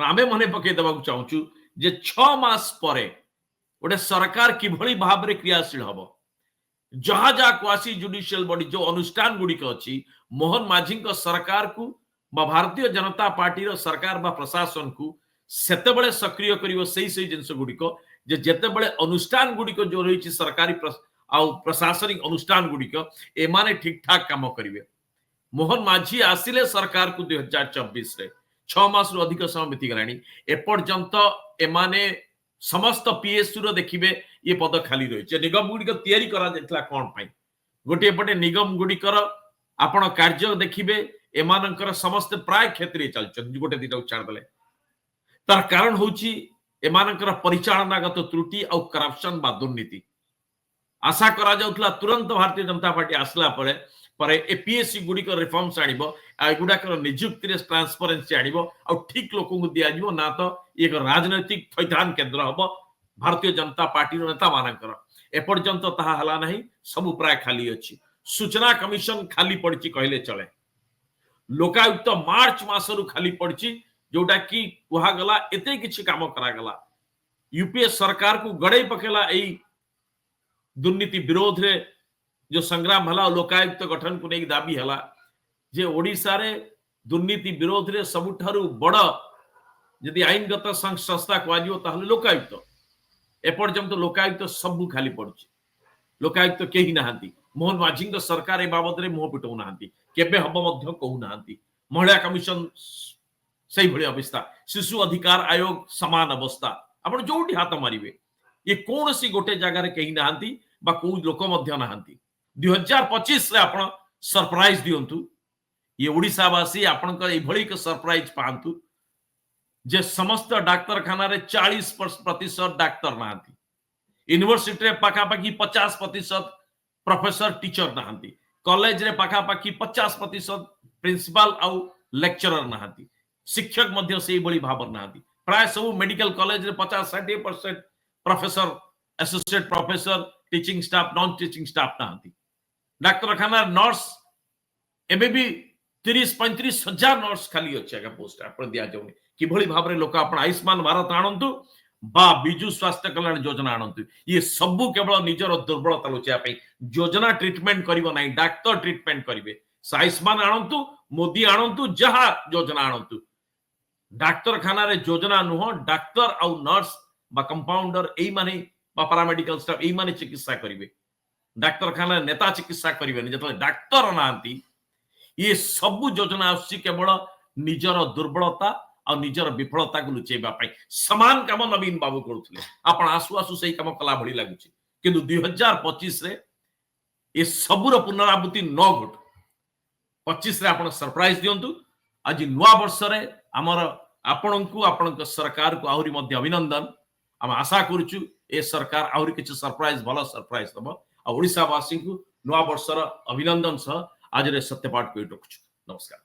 आमे मने पके देबा चाहूचु जे 6 मास परे गोटे सरकार किभली भाव में क्रियाशील हम जहा जहा क्वासी जुडिशियल बॉडी जो अनुष्ठान गुड़िक अच्छी मोहन माझी सरकार को भारतीय जनता पार्टी रो सरकार बा प्रशासन को सेतेबेले सक्रिय करिवो सही जिनस गुड़िक जे जेतेबेले अनुष्ठान गुड़िक जो रही सरकारी प्रशासनिक अनुष्ठान गुड़िक एमाने ठीक ठाक काम करिवे। मोहन माझी आसिले सरकार को 2024 रे 6 मास रु अधिक समय बीती गलानी एपर्यंत एमाने समस्त पीएसयू रो देखिबे ये पद खाली रही निगम गुड़िक तैयारी करा जायतला कोन पई गोटे पटे निगम गुड़िकर आपण कार्य देखिबे एमानकर समस्त प्राय क्षेत्र चलछन गोटे दिटा छाड़ देले तार कारण होची एमानकर परिचालनागत त्रुटि और करप्शन बा दुर्नीति आशा करा जाउतला तुरंत भारतीय जनता पार्टी आसला परे एपीएससी गुड़िक रिफॉर्म्स आनिबो एगुडाकर नियुक्ति रे ट्रांसपेरेंसी आनिबो और ठीक लोक को दिया जिवो ना तो एक राजनैतिक थैथान केंद्र हबो भारतीय जनता पार्टी नेता मानकर एपर्यंत ताहा हला नहीं सब प्राय खाली अछि। सूचना कमिशन खाली पड़ची कहले चले लोकायुक्त मार्च मासरु खाली पड़ची जोटा कि कुहा गला एते किछि काम करा गला यूपीए सरकार को गड़े पकेला एई दुर्नीति विरोध रे जो संग्राम हला लोकायुक्त गठन को नहीं दाबी हला जे ओडिसा रे दुर्नीति विरोध रे सबुठारु बड़ यदि आईनगत संस्था को ताहले लोकायुक्त एपर्यंत लोकायुक्त सब खाली पड़ची लोकायुक्त केही नाहांती मोहन माझी सरकार ए बाबद रे मुह पिटौ नाहांती केबे हबो मध्य कहू नाहांती महिला कमिशन सही भली अवस्था शिशु अधिकार आयोग समान अवस्था आपण जोटी हाथ मारिवे ये कौन सी गोटे जगह रे केही नाहांती बा को लोक मध्य नाहांती 2025 रे आपण सरप्राइज दियंतु ये ओडिसावासी आपण ए भली के सरप्राइज पांतु जे समस्त डाक्तरखाना रे 40% डाक्तर नाहांती यूनिवर्सिटी रे पाखापाखी 50% प्रोफेसर टीचर नाहांती कॉलेज रे पाखापाखी 50% प्रिंसिपल आउ लेक्चरर नाहांती शिक्षक मध्य से बड़ी भाव नाहांती प्राय सब मेडिकल कॉलेज रे 50-60% professor associate professor teaching staff non teaching staff नाहांती डाक्तरखाना नर्स एबे भी 30-35 हजार नर्स खाली अच्छे आगे पोस्ट आप दिया जाऊनी किभली भाव में लोक आप आयुष्मान भारत आणंतु बा बिजु स्वास्थ्य कल्याण योजना आणंतु ये सबु केवल निजर दुर्बलता लुचिया योजना ट्रीटमेंट करिवो नाही डाक्तर ट्रीटमेंट करिवे आयुष्मान आणंतु मोदी आणंतु जहा योजना आणंतु डाक्तरखाना रे योजना नुह डाक्तर आउ नर्स बा कंपाउंडर एई माने बा पैरामेडिकल स्टाफ एई माने चिकित्सा करिवे डाक्तरखाना नेता चिकित्सा करिवे जतले डाक्तर नांती ये सबु योजना आसी केवल निजर दुर्बलता और निजर विफलता को लुचेबा समान काम नवीन बाबू करुले आपण आसु आसु सही काम कला भली लागुची किंतु 2025 रे ये सबुर पुनरावृत्ति न घट 25 रे आपण सरप्राइज दियंतु आज नुआ वर्ष रे हमर आपण को आपण सरकार को आहुरी मध्य अभिनंदन हम आशा करूछु ए सरकार आहुरी किछ सरप्राइज भलो सरप्राइज दबो आ ओडिसा वासी को नुआ वर्ष र अभिनंदन सह आज रे सत्यपाठ को रखछु। नमस्कार।